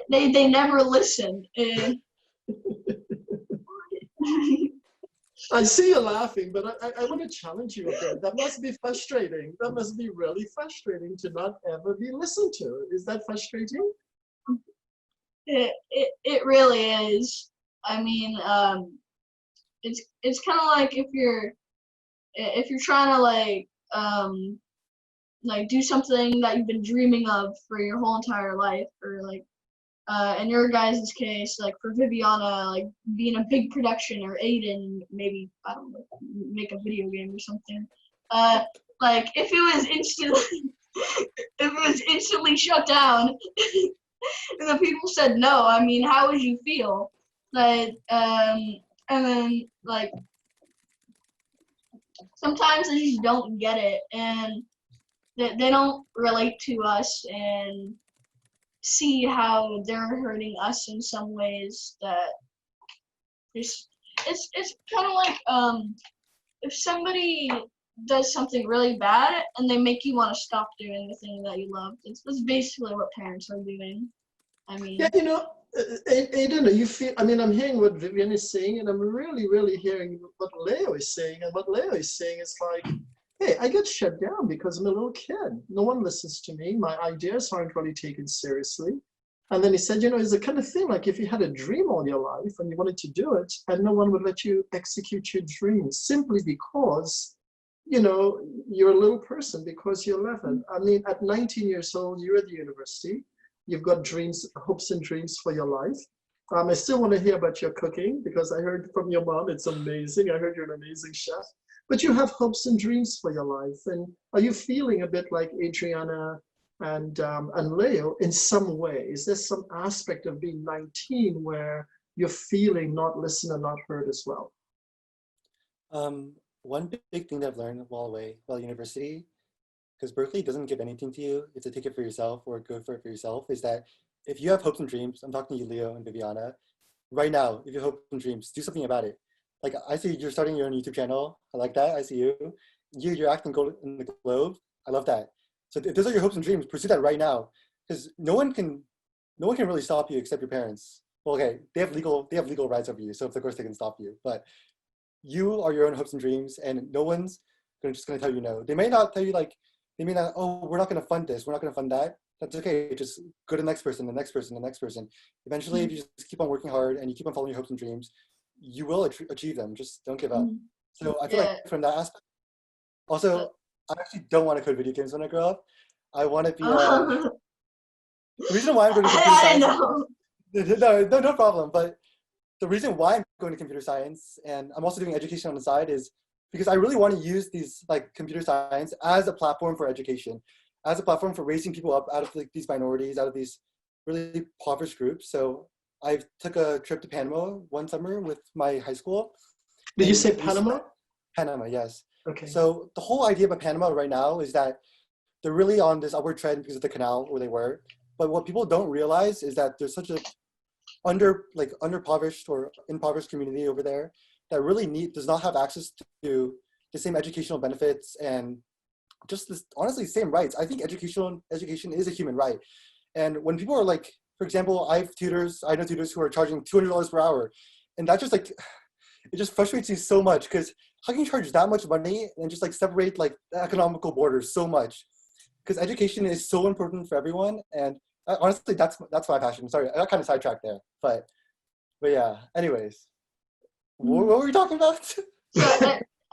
they never listen. I see you laughing, but I want to challenge you a bit. That must be frustrating. That must be really frustrating to not ever be listened to. Is that frustrating? It really is. I mean, it's kind of like if you're trying to like do something that you've been dreaming of for your whole entire life, or like in your guys' case, like for Viviana, like being a big production, or Aidan, maybe, I don't know, make a video game or something. Like if it was instantly shut down and the people said no, I mean, how would you feel? Like, and then like sometimes they just don't get it, and they don't relate to us and see how they're hurting us in some ways. That it's kind of like if somebody does something really bad and they make you want to stop doing the thing that you love. That's basically what parents are doing. I mean, yeah, Aidan, you feel, I mean, I'm hearing what Vivian is saying, and I'm really hearing what Leo is saying. And what Leo is saying is like, hey, I get shut down because I'm a little kid. No one listens to me. My ideas aren't really taken seriously. And then he said, you know, it's the kind of thing like if you had a dream all your life and you wanted to do it, and no one would let you execute your dreams simply because, you know, you're a little person, because you're 11. I mean, at 19 years old, you're at the university. You've got dreams, hopes and dreams for your life. I still want to hear about your cooking because I heard from your mom, it's amazing. I heard you're an amazing chef. But you have hopes and dreams for your life. And are you feeling a bit like Adriana and Leo in some way? Is there some aspect of being 19 where you're feeling not listened and not heard as well? One big thing that I've learned while away, while university, because Berkeley doesn't give anything to you, you have to take it for yourself or go for it for yourself, is that if you have hopes and dreams, I'm talking to you, Leo and Viviana, right now, if you have hopes and dreams, do something about it. Like, I see you're starting your own YouTube channel. I like that. I see you. You're acting gold in the Globe. I love that. So if those are your hopes and dreams, pursue that right now, because no one can really stop you except your parents. Well, okay, they have legal rights over you, so of course they can stop you. But you are your own hopes and dreams, and no one's just gonna tell you no. They may not tell you like, they may not, oh, we're not gonna fund this, we're not gonna fund that. That's okay. Just go to the next person, the next person, the next person. Eventually, if you just keep on working hard and you keep on following your hopes and dreams, you will achieve them. Just don't give up. So I feel like from that aspect. Also, I actually don't want to code video games when I grow up. I want to be. The reason why I'm going to computer science. No problem. But the reason why I'm going to computer science and I'm also doing education on the side is because I really want to use these like computer science as a platform for education, as a platform for raising people up out of like these minorities, out of these really impoverished groups. So I took a trip to Panama one summer with my high school. Did you say Panama? Panama, yes. Okay. So the whole idea about Panama right now is that they're really on this upward trend because of the canal where they were. But what people don't realize is that there's such a underprivileged or impoverished community over there that really does not have access to the same educational benefits and just this, honestly, same rights. I think education is a human right. And when people are like, for example, I know tutors who are charging $200 per hour. And that just like, it just frustrates me so much because how can you charge that much money and just like separate like the economical borders so much? Because education is so important for everyone. And honestly, that's my passion. Sorry, I got kind of sidetracked there. But yeah, anyways, what were we talking about? So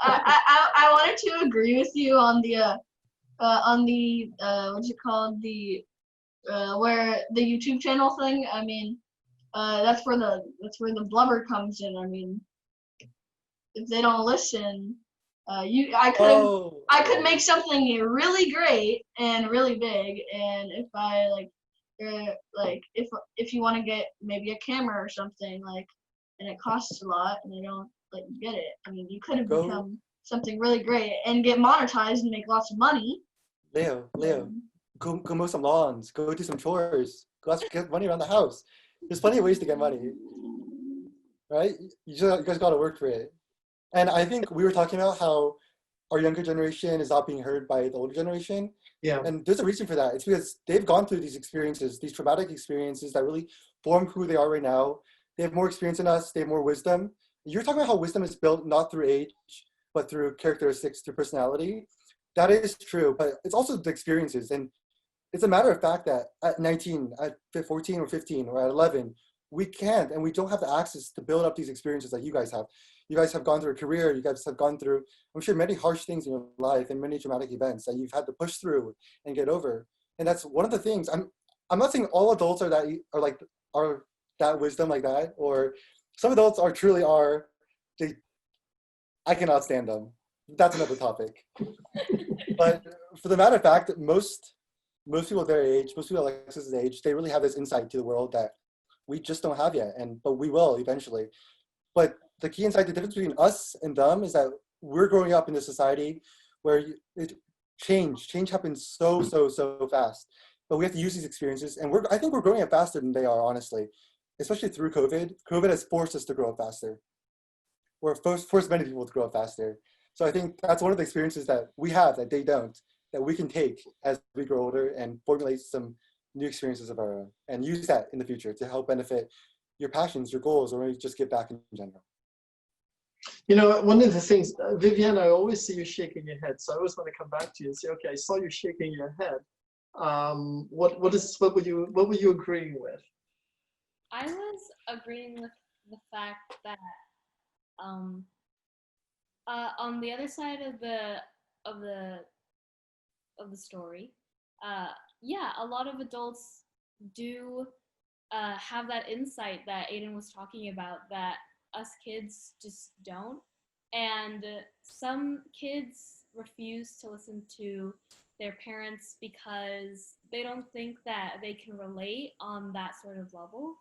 I wanted to agree with you on the what's it called, the where the YouTube channel thing. I mean, that's where the blubber comes in. I mean, if they don't listen, I could make something really great and really big, and if I if you want to get maybe a camera or something like, and it costs a lot, and they don't let you get it. I mean, you could have become something really great and get monetized and make lots of money. Leo, go mow some lawns, go do some chores, go get money around the house. There's plenty of ways to get money, right? You guys got to work for it. And I think we were talking about how our younger generation is not being heard by the older generation. Yeah. And there's a reason for that. It's because they've gone through these experiences, these traumatic experiences that really form who they are right now. They have more experience than us. They have more wisdom. You're talking about how wisdom is built not through age, but through characteristics, through personality. That is true, but it's also the experiences. And it's a matter of fact that at 19, at 14 or 15 or at 11, we can't and we don't have the access to build up these experiences that you guys have. You guys have gone through a career, you guys have gone through, I'm sure, many harsh things in your life and many traumatic events that you've had to push through and get over. And that's one of the things. I'm not saying all adults are that wisdom like that, or some adults I cannot stand them. That's another topic. But for the matter of fact, most people their age, most people Alexis's age, they really have this insight to the world that we just don't have yet, but we will eventually. But the key insight, the difference between us and them is that we're growing up in a society where change happens so fast. But we have to use these experiences, and I think we're growing up faster than they are, honestly, especially through COVID. COVID has forced us to grow up faster. Or forced many people to grow up faster. So I think that's one of the experiences that we have that they don't, that we can take as we grow older and formulate some new experiences of our own, and use that in the future to help benefit your passions, your goals, or maybe just give back in general. You know, one of the things, Vivian, I always see you shaking your head. So I always want to come back to you and say, okay, I saw you shaking your head. What were you agreeing with? I was agreeing with the fact that on the other side of the story, yeah, a lot of adults do have that insight that Aidan was talking about that us kids just don't. And some kids refuse to listen to their parents because they don't think that they can relate on that sort of level.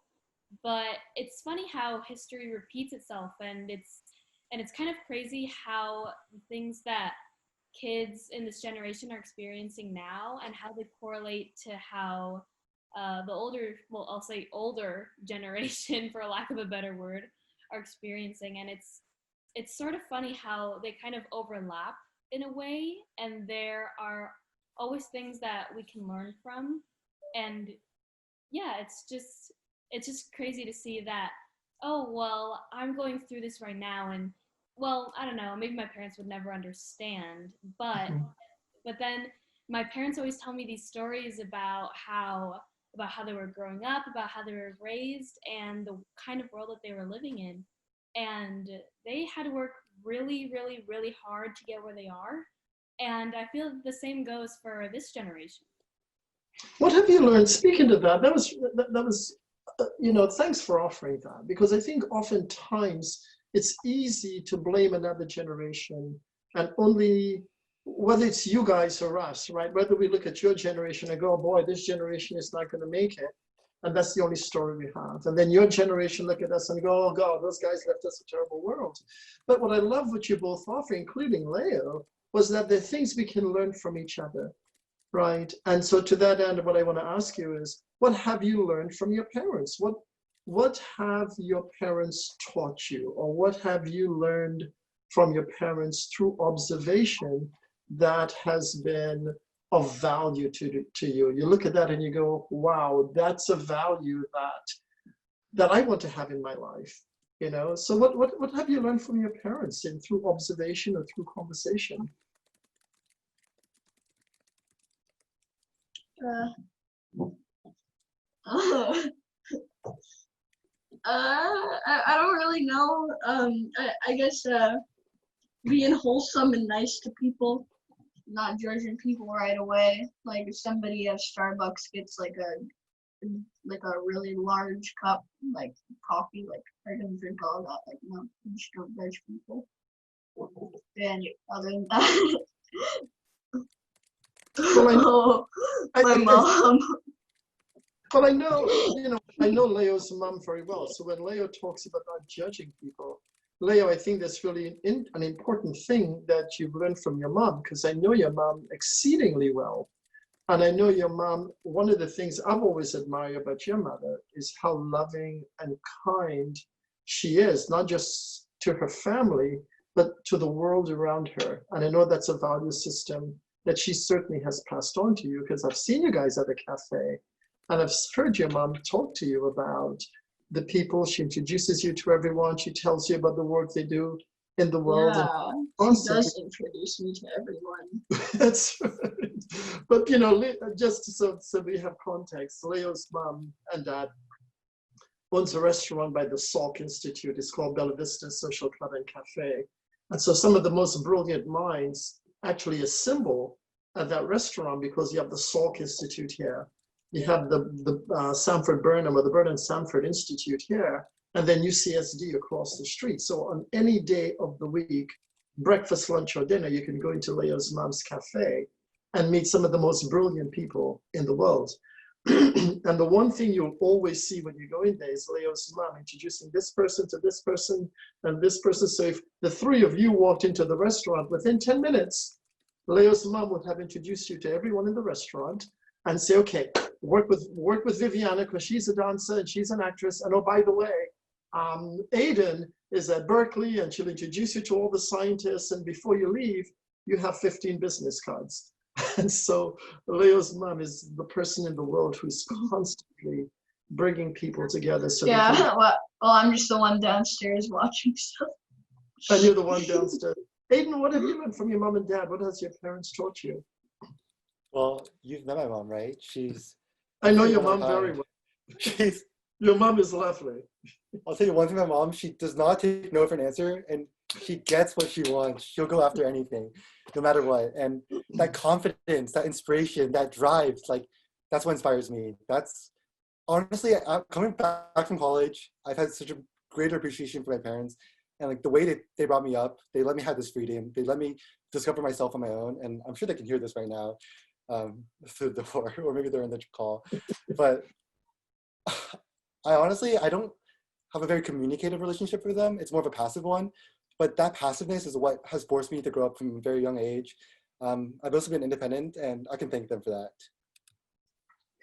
But it's funny how history repeats itself, and it's kind of crazy how the things that kids in this generation are experiencing now and how they correlate to how the older, well, I'll say older generation, for lack of a better word, are experiencing. And it's sort of funny how they kind of overlap in a way, and there are always things that we can learn from. And yeah, it's just crazy to see that, oh, well, I'm going through this right now, and well, I don't know, maybe my parents would never understand, but then my parents always tell me these stories about how they were growing up, about how they were raised, and the kind of world that they were living in. And they had to work really, really, really hard to get where they are. And I feel the same goes for this generation. What have you learned? Speaking of that, that was you know, thanks for offering that, because I think oftentimes it's easy to blame another generation, and only, whether it's you guys or us, right? Whether we look at your generation and go, oh boy, this generation is not going to make it, and that's the only story we have. And then your generation look at us and go, oh God, those guys left us a terrible world. But what I love what you both offer, including Leo, was that there are things we can learn from each other, right? And so to that end, what I want to ask you is, what have you learned from your parents? What have your parents taught you, or what have you learned from your parents through observation that has been of value to you? You look at that and you go, wow, that's a value that I want to have in my life, you know? So what have you learned from your parents in through observation or through conversation? I don't really know. I guess being wholesome and nice to people, not judging people right away. Like if somebody at Starbucks gets like a really large cup, like coffee, like I don't drink all that. Like no, you just don't judge people. And other than that, Well, my mom. Well, I know Leo's mom very well. So when Leo talks about not judging people, Leo, I think that's really an important thing that you've learned from your mom, because I know your mom exceedingly well. And I know your mom, one of the things I've always admired about your mother is how loving and kind she is, not just to her family, but to the world around her. And I know that's a value system that she certainly has passed on to you, because I've seen you guys at the cafe. And I've heard your mom talk to you about the people. She introduces you to everyone. She tells you about the work they do in the world. Yeah, she does introduce me to everyone. That's right. But, you know, just so we have context, Leo's mom and dad owns a restaurant by the Salk Institute. It's called Bella Vista Social Club and Cafe. And so some of the most brilliant minds actually assemble at that restaurant, because you have the Salk Institute here. You have the Sanford Burnham, or the Burnham Sanford Institute here, and then UCSD across the street. So on any day of the week, breakfast, lunch, or dinner, you can go into Leo's mom's cafe and meet some of the most brilliant people in the world. And the one thing you'll always see when you go in there is Leo's mom introducing this person to this person and this person. So if the three of you walked into the restaurant, within 10 minutes, Leo's mom would have introduced you to everyone in the restaurant and say, okay, work with Viviana, because she's a dancer and she's an actress. And oh, by the way, Aidan is at Berkeley, and she'll introduce you to all the scientists. And before you leave, you have 15 business cards. And so Leo's mom is the person in the world who's constantly bringing people together. So Yeah, well, I'm just the one downstairs watching stuff. and you're the one downstairs. Aidan, what have you learned from your mom and dad? What has your parents taught you? Well, you've met my mom, right? I know she's your one of mom a very kind. well. She's, Your mom is lovely. I'll tell you one thing about mom, she does not take no for an answer, and she gets what she wants. She'll go after anything, no matter what. And that confidence, that inspiration, that drive, like, that's what inspires me. That's, honestly, coming back from college, I've had such a greater appreciation for my parents, and like the way that they brought me up. They let me have this freedom. They let me discover myself on my own, and I'm sure they can hear this right now through the door, or maybe they're in the call. But I don't have a very communicative relationship with them. It's more of a passive one. But that passiveness is what has forced me to grow up from a very young age. I've also been independent, and I can thank them for that.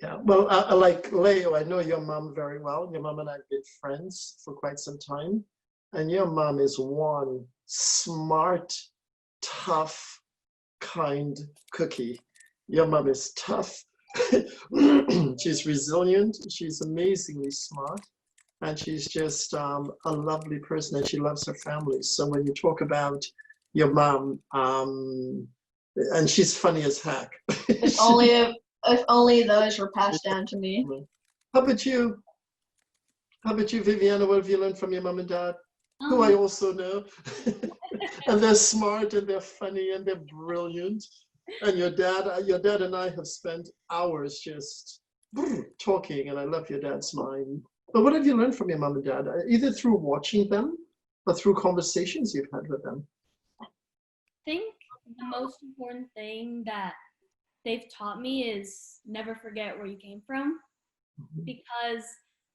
Yeah, well, I like Leo, I know your mom very well. Your mom and I have been friends for quite some time. And your mom is one smart, tough, kind cookie. Your mom is tough. She's resilient. She's amazingly smart. And she's just a lovely person, and she loves her family. So when you talk about your mom, and she's funny as heck. If only those were passed down to me. How about you? How about you, Viviana? What have you learned from your mom and dad? Who I also know. And they're smart and they're funny and they're brilliant. And your dad and I have spent hours just talking, and I love your dad's mind. But what have you learned from your mom and dad, either through watching them or through conversations you've had with them? I think the most important thing that they've taught me is never forget where you came from, because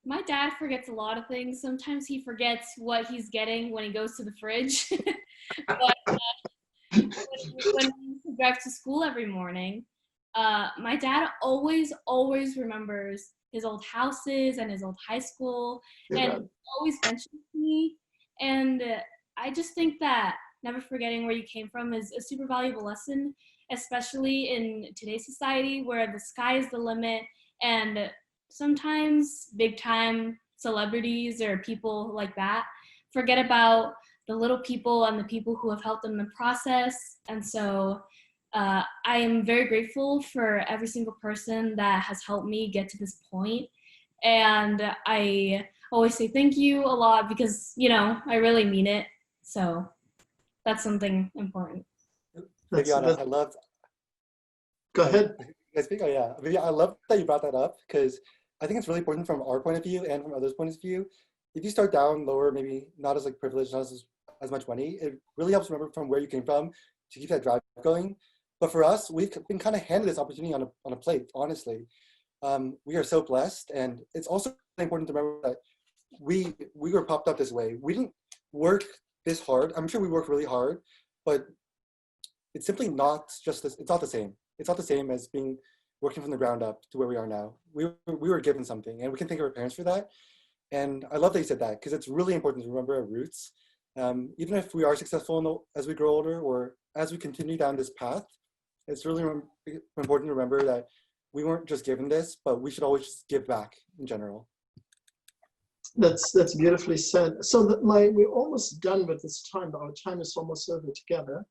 my dad forgets a lot of things. Sometimes he forgets what he's getting when he goes to the fridge. But when he drives to school every morning, my dad always remembers his old houses and his old high school, and always mentions me. And I just think that never forgetting where you came from is a super valuable lesson, especially in today's society where the sky is the limit, and sometimes big time celebrities or people like that forget about the little people and the people who have helped them in the process. And so I am very grateful for every single person that has helped me get to this point. And I always say thank you a lot because, I really mean it. So that's something important. Viviana, I love. Go ahead. I speak. Oh yeah, Viviana, I love that you brought that up, because I think it's really important from our point of view and from others' point of view. If you start down lower, maybe not as like privileged, not as much money, it really helps remember from where you came from to keep that drive going. But for us, we've been kind of handed this opportunity on a plate, honestly. We are so blessed, and it's also important to remember that we were popped up this way. We didn't work this hard. I'm sure we worked really hard, but it's simply not just this. It's not the same. It's not the same as working from the ground up to where we are now. We were given something, and we can thank our parents for that. And I love that you said that, because it's really important to remember our roots. Even if we are successful as we grow older, or as we continue down this path, it's really important to remember that we weren't just given this, but we should always just give back in general. That's beautifully said. So we're almost done with this time. Our time is almost over together.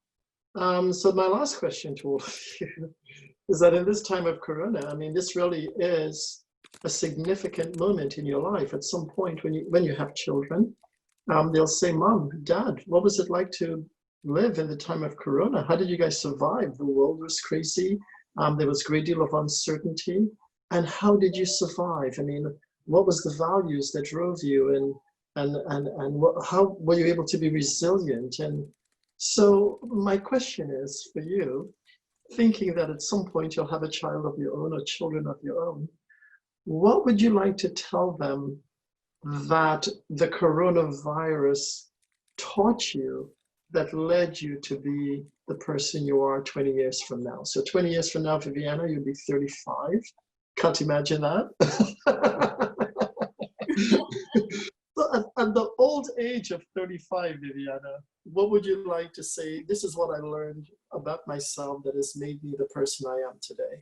So my last question to all of you is that in this time of Corona, I mean, this really is a significant moment in your life. At some point when you have children, they'll say, Mom, Dad, what was it like to live in the time of Corona? How did you guys survive? The world was crazy. There was a great deal of uncertainty. And how did you survive? I mean, what was the values that drove you, and how were you able to be resilient? And so my question is for you, thinking that at some point you'll have a child of your own or children of your own, what would you like to tell them that the coronavirus taught you that led you to be the person you are 20 years from now? So 20 years from now, Viviana, you'll be 35. Can't imagine that. at the old age of 35, Viviana, what would you like to say? This is what I learned about myself that has made me the person I am today.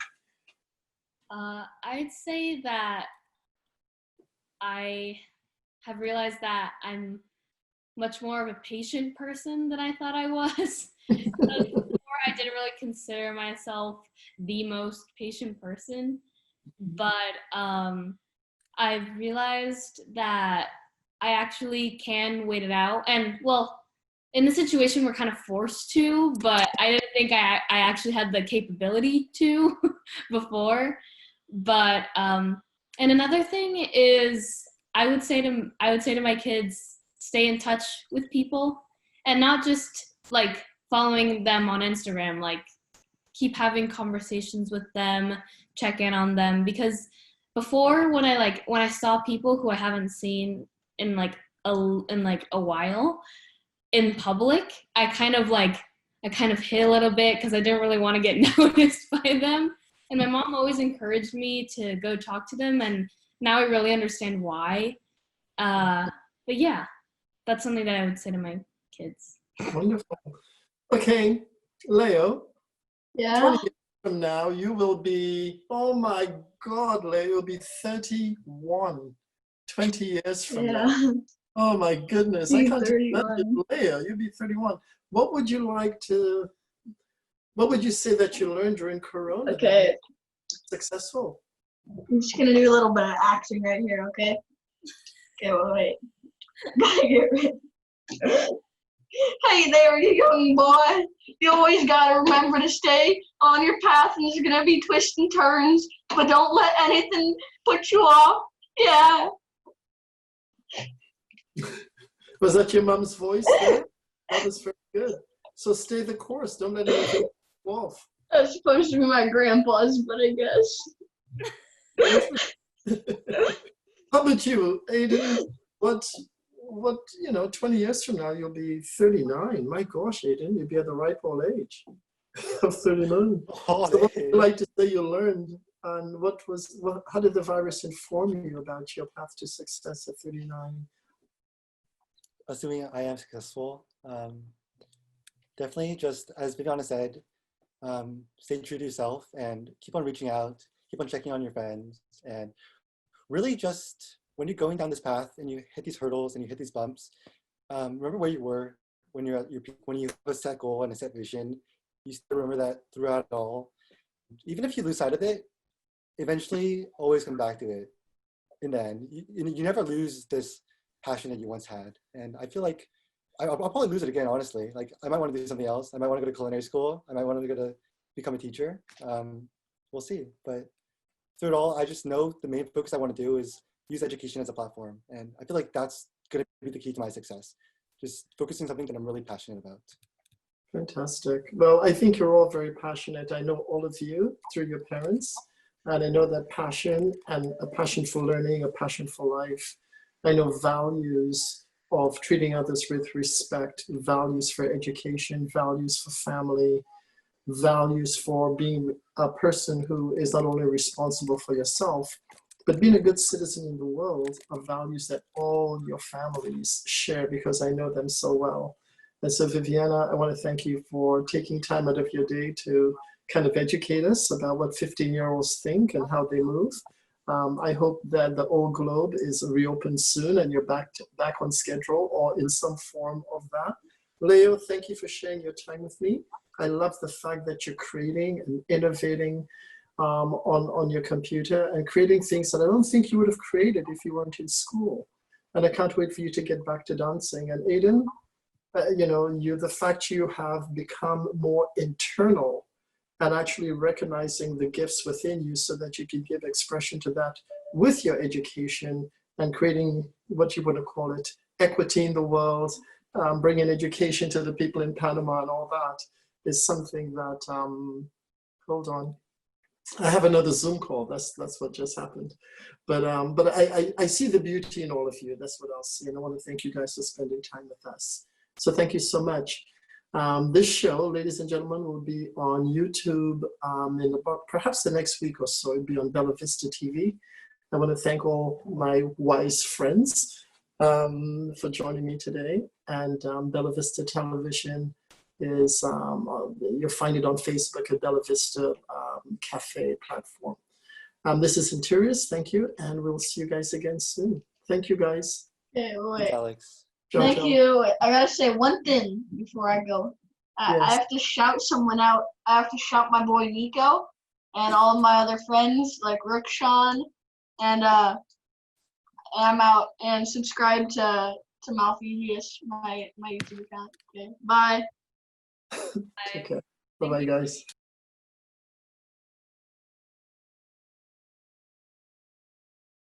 I'd say that I have realized that I'm much more of a patient person than I thought I was. Before, I didn't really consider myself the most patient person, but I've realized that I actually can wait it out. And well, in the situation, we're kind of forced to, but I didn't think I actually had the capability to before. But and another thing is, I would say to my kids, stay in touch with people, and not just like following them on Instagram. Like, keep having conversations with them, check in on them, because before, when I saw people who I haven't seen in like a while in public, I kind of hid a little bit because I didn't really want to get noticed by them. And my mom always encouraged me to go talk to them, and now I really understand why. But yeah, that's something that I would say to my kids. Wonderful. Okay, Leo, Yeah. 20 years from now, you will be, oh my God, Leo, you'll be 31, 20 years from now. Yeah. Oh my goodness, I can't imagine, Leo, you'll be 31. What would you say that you learned during Corona? Okay. Successful. I'm just gonna do a little bit of acting right here, okay? Okay, wait. Gotta get ready. Hey there, you young boy. You always gotta remember to stay on your path, and there's gonna be twists and turns, but don't let anything put you off. Yeah. Was that your mom's voice there? That was very good. So stay the course. Don't let anything go off. That's supposed to be my grandpa's, but I guess. How about you, Aidan? What, 20 years from now, you'll be 39. My gosh, Aidan, you'll be at the ripe old age of 39. Oh, So what would you like to say you learned, and how did the virus inform you about your path to success at 39? Assuming I am successful, definitely just, as Viviana said, stay true to yourself and keep on reaching out, keep on checking on your friends, and really just when you're going down this path and you hit these hurdles and you hit these bumps, remember where you were when you're at your peak, when you have a set goal and a set vision. You still remember that throughout it all. Even if you lose sight of it, eventually always come back to it. In the end, you never lose this passion that you once had. And I feel like I'll probably lose it again, honestly. Like, I might want to do something else. I might want to go to culinary school. I might want to go to become a teacher. We'll see. But through it all, I just know the main focus I want to do is use education as a platform. And I feel like that's going to be the key to my success. Just focusing on something that I'm really passionate about. Fantastic. Well, I think you're all very passionate. I know all of you through your parents. And I know that passion, and a passion for learning, a passion for life. I know values of treating others with respect, values for education, values for family, values for being a person who is not only responsible for yourself, but being a good citizen in the world, are values that all your families share, because I know them so well. And so, Viviana, I want to thank you for taking time out of your day to kind of educate us about what 15-year-olds think and how they move. I hope that the old globe is reopened soon and you're back on schedule or in some form of that. Leo, thank you for sharing your time with me. I love the fact that you're creating and innovating on your computer and creating things that I don't think you would have created if you weren't in school. And I can't wait for you to get back to dancing. And Aidan, the fact you have become more internal and actually recognizing the gifts within you so that you can give expression to that with your education and creating what you would call it, equity in the world, bringing education to the people in Panama and all that is something that, hold on, I have another Zoom call. That's what just happened. But I see the beauty in all of you. That's what I'll see. And I want to thank you guys for spending time with us. So thank you so much. This show, ladies and gentlemen, will be on YouTube in about perhaps the next week or so. It'll be on Bella Vista TV. I want to thank all my wise friends for joining me today. And Bella Vista Television is, you'll find it on Facebook at Bella Vista Cafe platform. This is Interiors, thank you, and we'll see you guys again soon. Thank you, guys. Okay, Thanks, wait. Alex. Thank Jojo. you. I gotta say one thing before I go. I Yes. have to shout someone out. I have to shout my boy Nico and all of my other friends like Rickshawn, and I'm out. And subscribe to Malphizius, my YouTube account. Okay, bye. Take care. Bye-bye, guys.